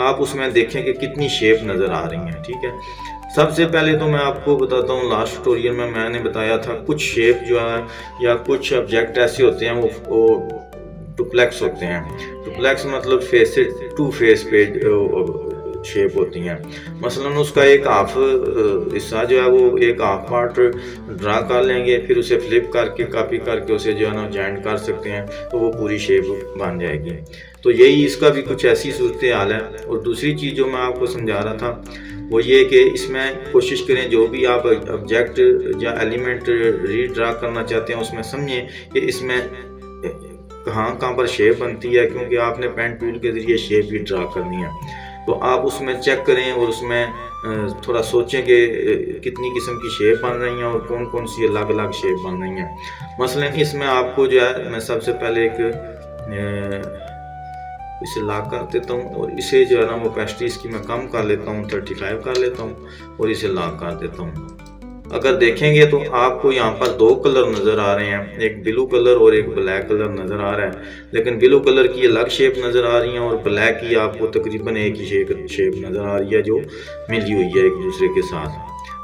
आप उसमें देखें कि कितनी शेप नज़र आ रही हैं, ठीक है। सबसे पहले तो मैं आपको बताता हूँ, लास्ट ट्यूटोरियल में मैंने बताया था कुछ शेप जो है या कुछ ऑब्जेक्ट ऐसे होते हैं वो डुप्लेक्स होते हैं। डुप्लेक्स मतलब फेस टू फेस पे शेप होती हैं। मसलन उसका एक हाफ हिस्सा जो है वो एक हाफ पार्ट ड्रा कर लेंगे, फिर उसे फ्लिप करके कॉपी करके उसे जो है ना जॉइंट कर सकते हैं, तो वो पूरी शेप बन जाएगी। तो यही इसका भी कुछ ऐसी सूरत हाल है। और दूसरी चीज़ जो मैं आपको समझा रहा था वो ये कि इसमें कोशिश करें जो भी आप ऑब्जेक्ट या एलिमेंट रीड्रा करना चाहते हैं उसमें समझें कि इसमें कहाँ कहाँ पर शेप बनती है, क्योंकि आपने पेन टूल के ज़रिए शेप भी ड्रा करनी है। तो आप उसमें चेक करें और उसमें थोड़ा सोचें कि कितनी किस्म की शेप बन रही हैं और कौन कौन सी अलग अलग शेप बन रही हैं। मसलन इसमें आपको जो है मैं सबसे पहले एक इसे लॉक कर देता हूँ और इसे जो है ना वो ओपेसिटी इसकी मैं कम कर लेता हूँ, 35 कर लेता हूँ और इसे लॉक कर देता हूँ। अगर देखेंगे तो आपको यहाँ पर दो कलर नज़र आ रहे हैं, एक ब्लू कलर और एक ब्लैक कलर नज़र आ रहा है। लेकिन ब्लू कलर की अलग शेप नज़र आ रही है और ब्लैक की आपको तकरीबन एक ही शेप नज़र आ रही है जो मिली हुई है एक दूसरे के साथ,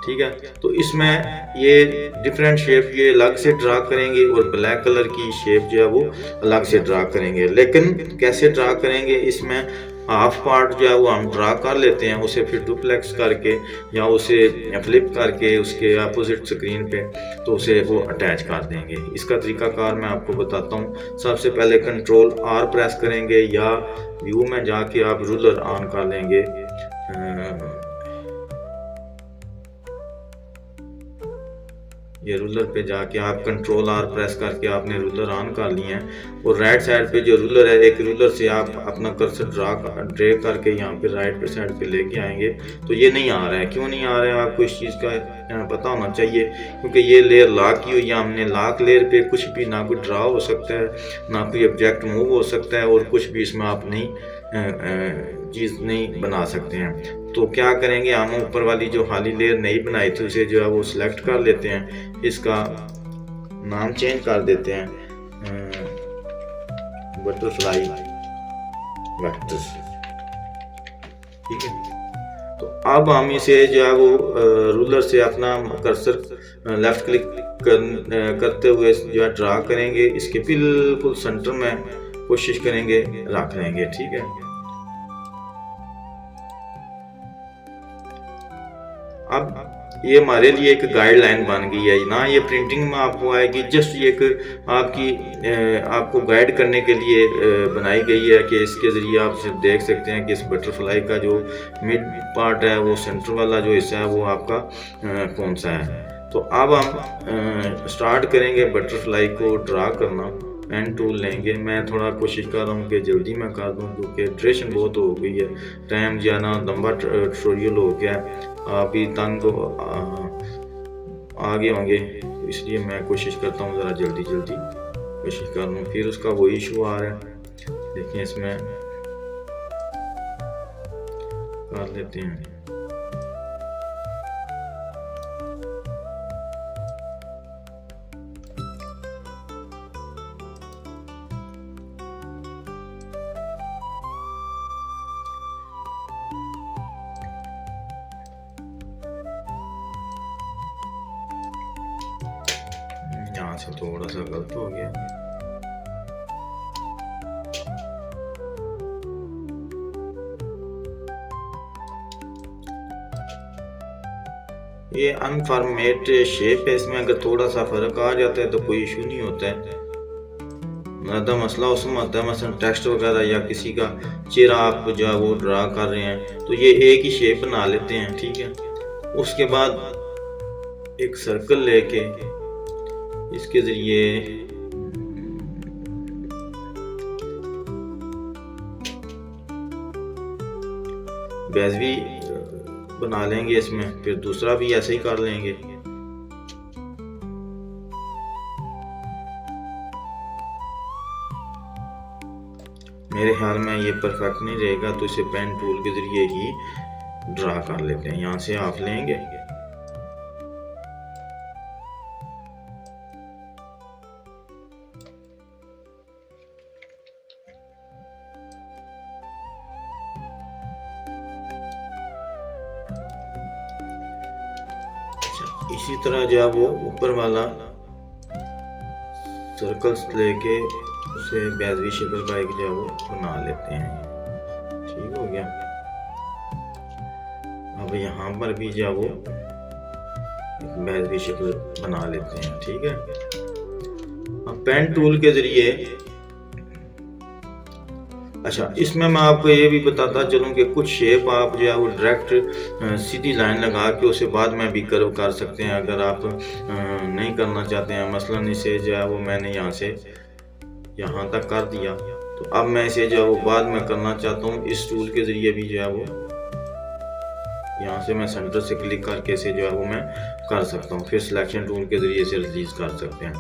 ठीक है। तो इसमें ये डिफरेंट शेप ये अलग से ड्रा करेंगे और ब्लैक कलर की शेप जो है वो अलग से ड्रा करेंगे। लेकिन कैसे ड्रा करेंगे, इसमें हाफ पार्ट जो है वो हम ड्रा कर लेते हैं, उसे फिर डुप्लेक्स करके या उसे फ्लिप करके उसके अपोजिट स्क्रीन पे तो उसे वो अटैच कर देंगे। इसका तरीकाकार मैं आपको बताता हूँ। सबसे पहले कंट्रोल R प्रेस करेंगे या व्यू में जाके आप रूलर ऑन कर लेंगे। ये रूलर पे जाके आप कंट्रोल R प्रेस करके आपने रूलर ऑन कर लिए हैं और राइट साइड पे जो रूलर है, एक रूलर से आप अपना कर्सर ड्रैग करके यहाँ पे राइट साइड पे लेके आएंगे तो ये नहीं आ रहा है। क्यों नहीं आ रहा है आपको इस चीज़ का पता होना चाहिए, क्योंकि ये लेयर लॉक की हुई है। हमने लॉक लेयर पे कुछ भी ना कोई ड्रा हो सकता है, ना कोई ऑब्जेक्ट मूव हो सकता है और कुछ भी इसमें आप नहीं चीज़ नहीं बना सकते हैं। तो क्या करेंगे, हम ऊपर वाली जो खाली लेयर नहीं बनाई थी उसे जो है वो सिलेक्ट कर लेते हैं, इसका नाम चेंज कर देते हैं बटरफ्लाई वेक्टर्स, ठीक है। तो अब हम इसे जो है वो रूलर से अपना कर्सर लेफ्ट क्लिक करते हुए जो है ड्रा करेंगे, इसके बिल्कुल सेंटर में कोशिश करेंगे रख लेंगे, ठीक है। अब ये हमारे लिए एक गाइडलाइन बन गई है ना, ये प्रिंटिंग में आपको आएगी। जस्ट ये एक आपको गाइड करने के लिए बनाई गई है कि इसके ज़रिए आप सिर्फ देख सकते हैं कि इस बटरफ्लाई का जो मिड पार्ट है वो सेंटर वाला जो हिस्सा है वो आपका कौन सा है। तो अब हम स्टार्ट करेंगे बटरफ्लाई को ड्रा करना। पेन टूल लेंगे, मैं थोड़ा कोशिश कर रहा हूँ कि जल्दी मैं कर दूँ क्योंकि ड्यूरेशन बहुत हो गई है, टाइम जाना लंबा ट्यूटोरियल हो गया, आप भी तंग आगे होंगे, इसलिए मैं कोशिश करता हूँ ज़रा जल्दी कोशिश कर लूँ। फिर उसका वही इशू आ रहा है, देखिए इसमें कर लेते हैं। से थोड़ा सा गलत हो गया। ये अनफॉर्मेट शेप है, इसमें अगर थोड़ा सा फर्क आ जाता है तो कोई इशू नहीं होता है। ज़्यादा मसला उसमें आता है मसलन टेक्स्ट वगैरह या किसी का चेहरा आप जो है वो ड्रा कर रहे हैं तो ये एक ही शेप बना लेते हैं, ठीक है। उसके बाद एक सर्कल लेके इसके ज़रिए बेस भी बना लेंगे इसमें, फिर दूसरा भी ऐसे ही कर लेंगे। मेरे ख्याल में ये परफेक्ट नहीं रहेगा तो इसे पेन टूल के ज़रिए ही ड्रा कर लेते हैं। यहाँ से आप लेंगे इसी तरह जो है वो ऊपर वाला सर्कल्स लेके उसे बेज़वी शक्ल का एक जो है वो बना लेते हैं। ठीक हो गया। अब यहाँ पर भी जो है वो बेज़वी शक्ल बना लेते हैं, ठीक है। अब पेन टूल के जरिए अच्छा इसमें मैं आपको ये भी बताता चलूँ कि कुछ शेप आप जो है वो डायरेक्ट सीधी लाइन लगा के उसे बाद में भी कर सकते हैं अगर आप नहीं करना चाहते हैं। मसलन इसे जो है वो मैंने यहाँ से यहाँ तक कर दिया तो अब मैं इसे जो है वो बाद में करना चाहता हूँ। इस टूल के ज़रिए भी जो है वो यहाँ से मैं सेंटर से क्लिक करके इसे जो है वो मैं कर सकता हूँ। फिर सिलेक्शन टूल के ज़रिए इसे रिलीज़ कर सकते हैं।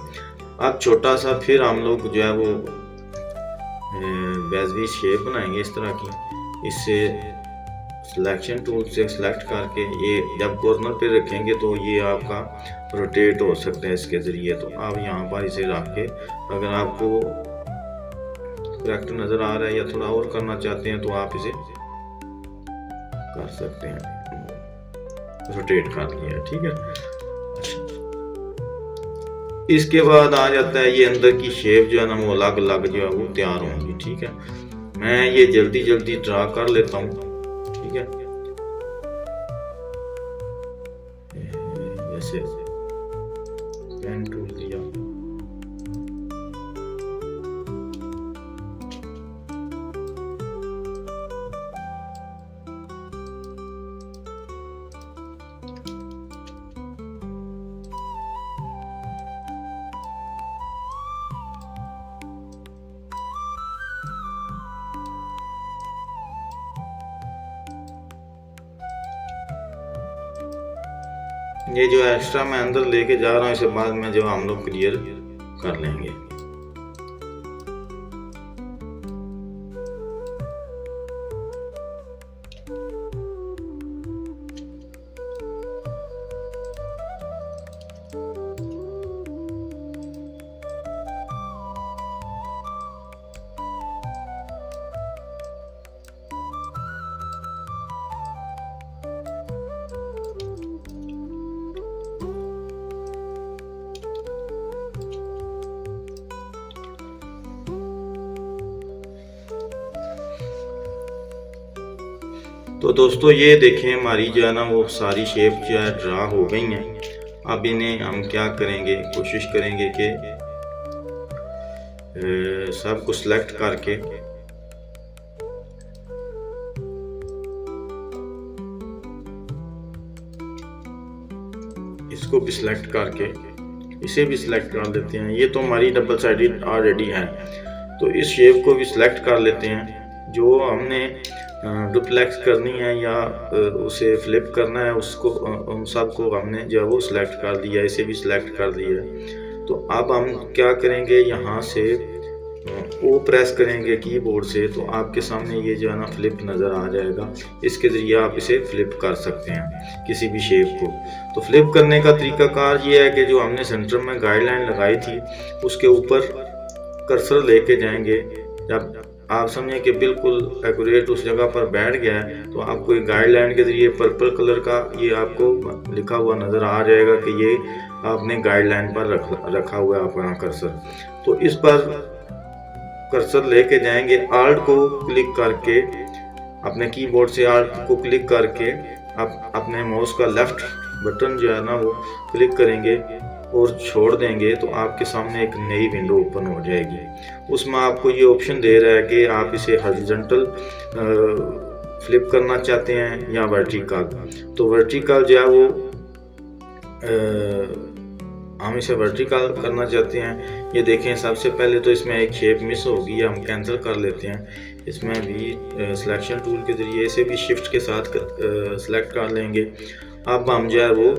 अब छोटा सा फिर हम लोग जो है वो बेज़वी शेप बनाएंगे इस तरह की। इससे सिलेक्शन टूल से सिलेक्ट करके ये जब कॉर्नर पे रखेंगे तो ये आपका रोटेट हो सकता है इसके ज़रिए। तो आप यहाँ पर इसे रख के अगर आपको करेक्ट नज़र आ रहा है या थोड़ा और करना चाहते हैं तो आप इसे कर सकते हैं, रोटेट कर लिया, ठीक है। इसके बाद आ जाता है ये अंदर की शेप जो है ना वो अलग अलग जो है वो तैयार होंगी, ठीक है। मैं ये जल्दी जल्दी ड्रा कर लेता हूँ, ठीक है। जैसे पेन टूल लिया, ये जो एक्स्ट्रा मैं अंदर लेके जा रहा हूँ इसे बाद में जो हम लोग क्लियर कर लेंगे। तो दोस्तों ये देखें हमारी जो है ना वो सारी शेप जो है ड्रा हो गई हैं। अब इन्हें हम क्या करेंगे, कोशिश करेंगे कि सब को सिलेक्ट करके इसको भी सिलेक्ट करके इसे भी सिलेक्ट कर लेते हैं। ये तो हमारी डबल साइडेड ऑलरेडी है तो इस शेप को भी सिलेक्ट कर लेते हैं। जो हमने डुप्लेक्स करनी है या उसे फ्लिप करना है उसको उन सब को हमने जो है वो सिलेक्ट कर दिया, इसे भी सिलेक्ट कर दिया। तो अब हम क्या करेंगे, यहाँ से ओ प्रेस करेंगे कीबोर्ड से तो आपके सामने ये जो है ना फ्लिप नज़र आ जाएगा। इसके ज़रिए आप इसे फ्लिप कर सकते हैं किसी भी शेप को। तो फ्लिप करने का तरीकाकार ये है कि जो हमने सेंटर में गाइडलाइन लगाई थी उसके ऊपर कर्सर लेके जाएंगे। जब आप समझें कि बिल्कुल एक्यूरेट उस जगह पर बैठ गया है तो आपको एक गाइडलाइन के ज़रिए पर्पल कलर का ये आपको लिखा हुआ नज़र आ जाएगा कि ये आपने गाइडलाइन पर रखा हुआ है अपना कर्सर। तो इस पर कर्सर लेके जाएंगे, आल्ट को क्लिक करके, अपने कीबोर्ड से आल्ट को क्लिक करके आप अपने माउस का लेफ्ट बटन जो है ना वो क्लिक करेंगे और छोड़ देंगे, तो आपके सामने एक नई विंडो ओपन हो जाएगी। उसमें आपको ये ऑप्शन दे रहा है कि आप इसे हॉरिजॉन्टल फ्लिप करना चाहते हैं या वर्टिकल। तो वर्टिकल जो है वो हम इसे वर्टिकल करना चाहते हैं। ये देखें, सबसे पहले तो इसमें एक शेप मिस होगी, हम कैंसिल कर लेते हैं। इसमें भी सिलेक्शन टूल के ज़रिए इसे भी शिफ्ट के साथ सेलेक्ट कर लेंगे। अब हम जो है वो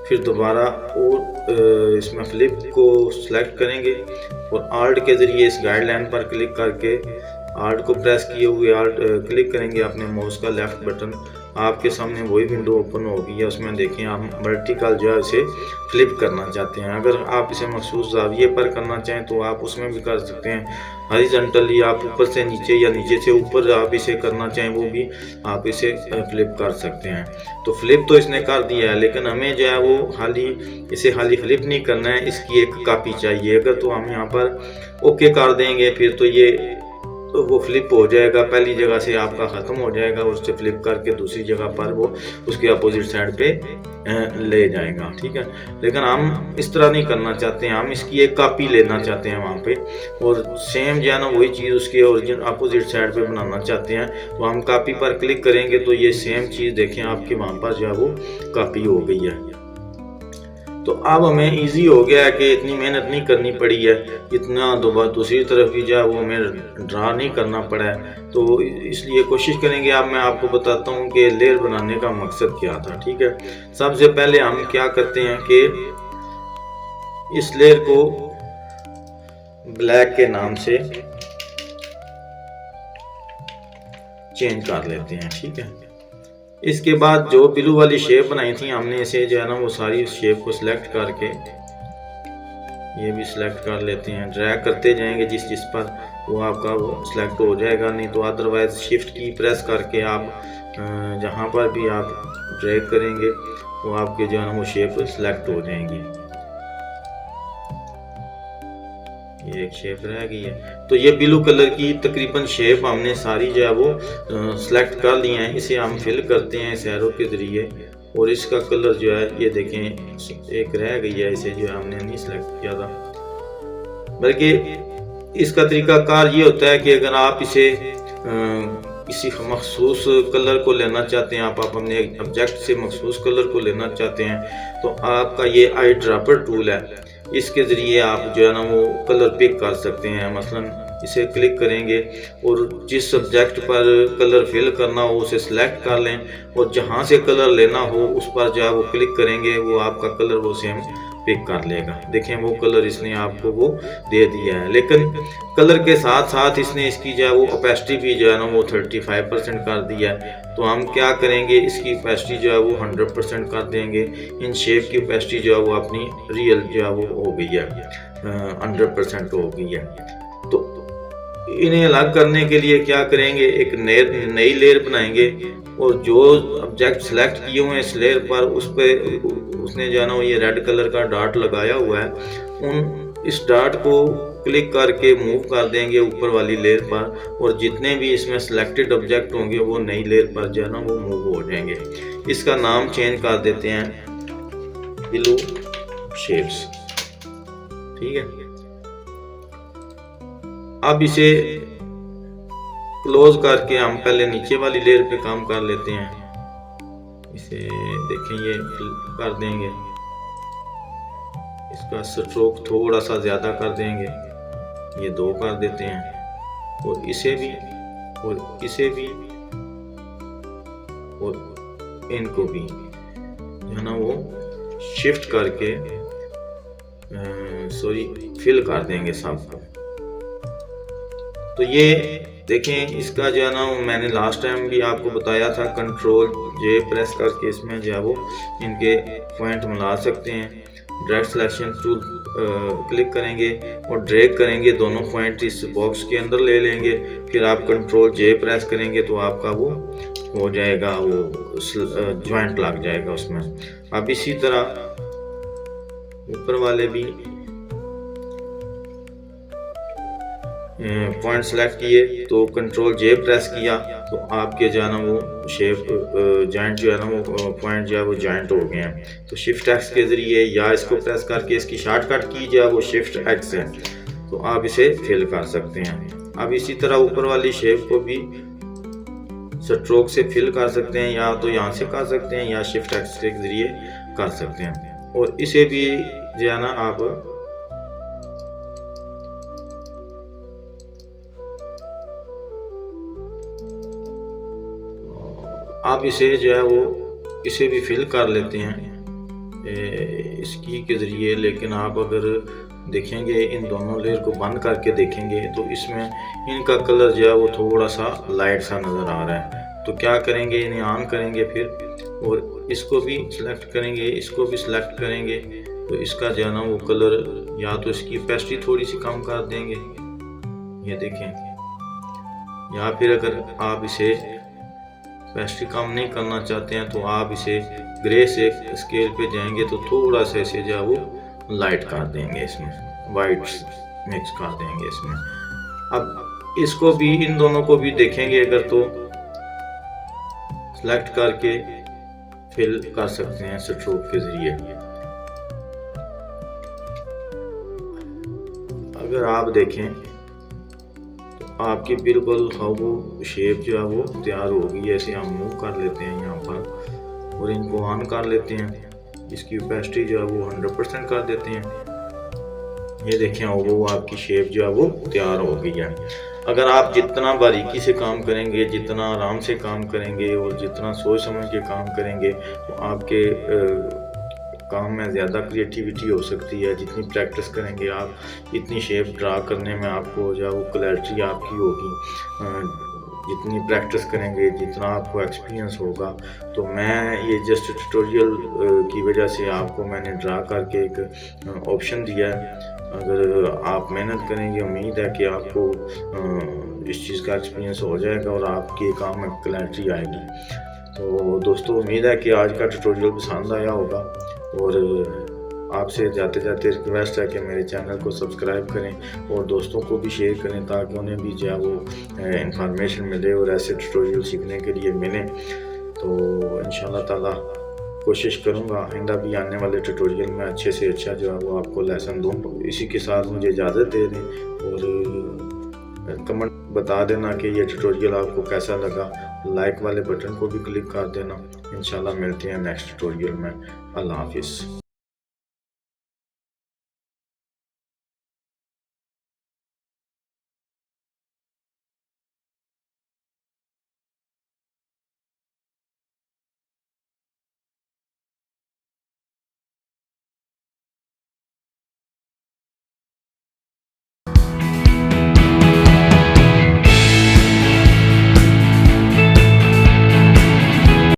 फिर दोबारा और इसमें फ्लिप को सिलेक्ट करेंगे और आल्ट के ज़रिए इस गाइडलाइन पर क्लिक करके आल्ट को प्रेस किए हुए आल्ट क्लिक करेंगे अपने माउस का लेफ्ट बटन, आपके सामने वही विंडो ओपन होगी। उसमें देखें हम वर्टिकल जो है इसे फ्लिप करना चाहते हैं। अगर आप इसे मखसूस ज़ाविये पर करना चाहें तो आप उसमें भी कर सकते हैं। हॉरिजॉन्टली आप ऊपर से नीचे या नीचे से ऊपर आप इसे करना चाहें वो भी आप इसे फ्लिप कर सकते हैं। तो फ्लिप तो इसने कर दिया है, लेकिन हमें जो है वो इसे खाली फ्लिप नहीं करना है, इसकी एक कॉपी चाहिए। अगर तो हम यहाँ पर ओके कर देंगे फिर तो ये तो वो फ्लिप हो जाएगा, पहली जगह से आपका ख़त्म हो जाएगा, उससे फ्लिप करके दूसरी जगह पर वो उसके अपोजिट साइड पे ले जाएगा। ठीक है, लेकिन हम इस तरह नहीं करना चाहते हैं, हम इसकी एक कॉपी लेना चाहते हैं वहाँ पे और सेम जो है ना वही चीज़ उसके ओरिजिनल अपोजिट साइड पे बनाना चाहते हैं। तो हम कॉपी पर क्लिक करेंगे तो ये सेम चीज़ देखें आपके वहाँ पर जो है वो कॉपी हो गई है। तो अब हमें इजी हो गया है कि इतनी मेहनत नहीं करनी पड़ी है, इतना दोबारा दूसरी तरफ भी जो वो हमें ड्रा नहीं करना पड़ा है। तो इसलिए कोशिश करेंगे। अब मैं आपको बताता हूँ कि लेयर बनाने का मकसद क्या था। ठीक है, सबसे पहले हम क्या करते हैं कि इस लेयर को ब्लैक के नाम से चेंज कर लेते हैं। ठीक है, इसके बाद जो ब्लू वाली शेप बनाई थी हमने, इसे जो है ना वो सारी शेप को सिलेक्ट करके ये भी सिलेक्ट कर लेते हैं। ड्रैग करते जाएंगे जिस पर वो आपका वो सिलेक्ट हो जाएगा, नहीं तो अदरवाइज शिफ्ट की प्रेस करके आप जहाँ पर भी आप ड्रैग करेंगे वो आपके जो है ना वो शेप सिलेक्ट हो जाएंगी। ये एक शेप रह गई है। तो ये ब्लू कलर की तकरीबन शेप हमने सारी जो है वो सिलेक्ट कर ली है। इसे हम फिल करते हैं इस एरो के ज़रिए और इसका कलर जो है ये देखें एक रह गई है, इसे जो है हमने नहीं सिलेक्ट किया था। बल्कि इसका तरीकाकार ये होता है कि अगर आप इसे किसी मखसूस कलर को लेना चाहते हैं, आप अपने ऑब्जेक्ट से मखसूस कलर को लेना चाहते हैं, तो आपका ये आई ड्रॉपर टूल है, इसके ज़रिए आप जो है ना वो कलर पिक कर सकते हैं। मसलन इसे क्लिक करेंगे और जिस सब्जेक्ट पर कलर फिल करना हो उसे सिलेक्ट कर लें और जहाँ से कलर लेना हो उस पर जो है वो क्लिक करेंगे, वो आपका कलर वो सेम पिक कर लेगा। देखें वो कलर इसने आपको वो दे दिया है। लेकिन कलर के साथ साथ इसने इसकी जो है वो ओपेसिटी भी जो है ना वो 35% कर दिया है। तो हम क्या करेंगे, इसकी ओपेसिटी जो है वो 100% कर देंगे। इन शेप की ओपेसिटी जो है वो अपनी रियल जो है वो हो गई है 100% हो गई है। तो इन्हें अलग करने के लिए क्या करेंगे, एक नई लेयर बनाएंगे और जो ऑब्जेक्ट सेलेक्ट किए हुए हैं इस लेयर पर उस पर उसने जो है ना ये रेड कलर का डॉट लगाया हुआ है, इस डॉट को क्लिक करके मूव कर देंगे ऊपर वाली लेयर पर और जितने भी इसमें सिलेक्टेड ऑब्जेक्ट होंगे वो नई लेयर पर जो है ना वो मूव हो जाएंगे। इसका नाम चेंज कर देते हैं ब्लू शेप्स। ठीक है, अब इसे क्लोज करके हम पहले नीचे वाली लेयर पे काम कर लेते हैं। इसे देखें ये कर देंगे, इसका स्ट्रोक थोड़ा सा ज़्यादा कर देंगे, ये 2 कर देते हैं और इसे भी और इसे भी और इनको भी है ना वो शिफ्ट करके फिल कर देंगे सब। तो ये देखें इसका जो है ना मैंने लास्ट टाइम भी आपको बताया था, कंट्रोल जे प्रेस करके इसमें जो है वो इनके पॉइंट मिला सकते हैं। डायरेक्ट सिलेक्शन टूल क्लिक करेंगे और ड्रैग करेंगे, दोनों पॉइंट इस बॉक्स के अंदर ले लेंगे। फिर आप कंट्रोल जे प्रेस करेंगे तो आपका वो हो जाएगा, वो जॉइंट लग जाएगा उसमें। अब इसी तरह ऊपर वाले भी पॉइंट सेलेक्ट किए तो कंट्रोल जे प्रेस किया तो आपके जो है ना वो शेप जॉइंट जो है ना वो पॉइंट जो है वो जॉइंट हो गए हैं। तो शिफ्ट एक्स के ज़रिए या इसको प्रेस करके इसकी शॉर्टकट की जो है वो शिफ्ट एक्स है, तो आप इसे फिल कर सकते हैं। अब इसी तरह ऊपर वाली शेप को भी स्ट्रोक से फिल कर सकते हैं, या तो यहाँ से कर सकते हैं या शिफ्ट एक्स के ज़रिए कर सकते हैं। और इसे भी जो है ना आप इसे जो है वो इसे भी फिल कर लेते हैं इसकी के ज़रिए। लेकिन आप अगर देखेंगे इन दोनों लेयर को बंद करके देखेंगे तो इसमें इनका कलर जो है वो थोड़ा सा लाइट सा नज़र आ रहा है। तो क्या करेंगे, इन्हें ऑन करेंगे फिर, और इसको भी सिलेक्ट करेंगे, इसको भी सिलेक्ट करेंगे, तो इसका जो है ना वो कलर, या तो इसकी ओपेसिटी थोड़ी सी कम कर देंगे, ये देखें, या फिर अगर आप इसे ओपेसिटी कम नहीं करना चाहते हैं तो आप इसे ग्रे से स्केल पे जाएंगे तो थोड़ा सा इसे जो है वो लाइट कर देंगे, इसमें वाइट मिक्स कर देंगे इसमें। अब इसको भी, इन दोनों को भी देखेंगे अगर तो सेलेक्ट करके फिल कर सकते हैं स्ट्रोक के ज़रिए। अगर आप देखें तो आपकी बिल्कुल वो शेप जो है वो तैयार हो गई है। ऐसे हम मूव कर लेते हैं यहाँ पर और इनको ऑन कर लेते हैं। इसकी ओपेसिटी जो है वो 100% कर देते हैं। ये देखें वो आपकी शेप जो है वो तैयार हो गई है। अगर आप जितना बारीकी से काम करेंगे, जितना आराम से काम करेंगे और जितना सोच समझ के काम करेंगे तो आपके काम में ज़्यादा क्रिएटिविटी हो सकती है। जितनी प्रैक्टिस करेंगे आप, इतनी शेप ड्रा करने में आपको जो है वो क्लैरिटी आपकी होगी। जितनी प्रैक्टिस करेंगे, जितना आपको एक्सपीरियंस होगा। तो मैं ये जस्ट ट्यूटोरियल की वजह से आपको मैंने ड्रा करके एक ऑप्शन दिया है। अगर आप मेहनत करेंगे, उम्मीद है कि आपको इस चीज़ का एक्सपीरियंस हो जाएगा और आपके काम में क्लैरिटी आएगी। तो दोस्तों, उम्मीद है कि आज का ट्यूटोरियल पसंद आया होगा, और आपसे जाते जाते रिक्वेस्ट है कि मेरे चैनल को सब्सक्राइब करें और दोस्तों को भी शेयर करें ताकि उन्हें भी जो है वो इंफॉर्मेशन मिले और ऐसे ट्यूटोरियल सीखने के लिए मिले। तो इंशाल्लाह ताला कोशिश करूँगा आइंदा भी आने वाले ट्यूटोरियल में अच्छे से अच्छा जो है वो आपको लेसन दूँ। इसी के साथ मुझे इजाज़त दे दें और कमेंट बता देना कि ये ट्यूटोरियल आपको कैसा लगा। लाइक वाले बटन को भी क्लिक कर देना। इंशाल्लाह मिलते हैं नेक्स्ट ट्यूटोरियल में। अल्लाह हाफिज़।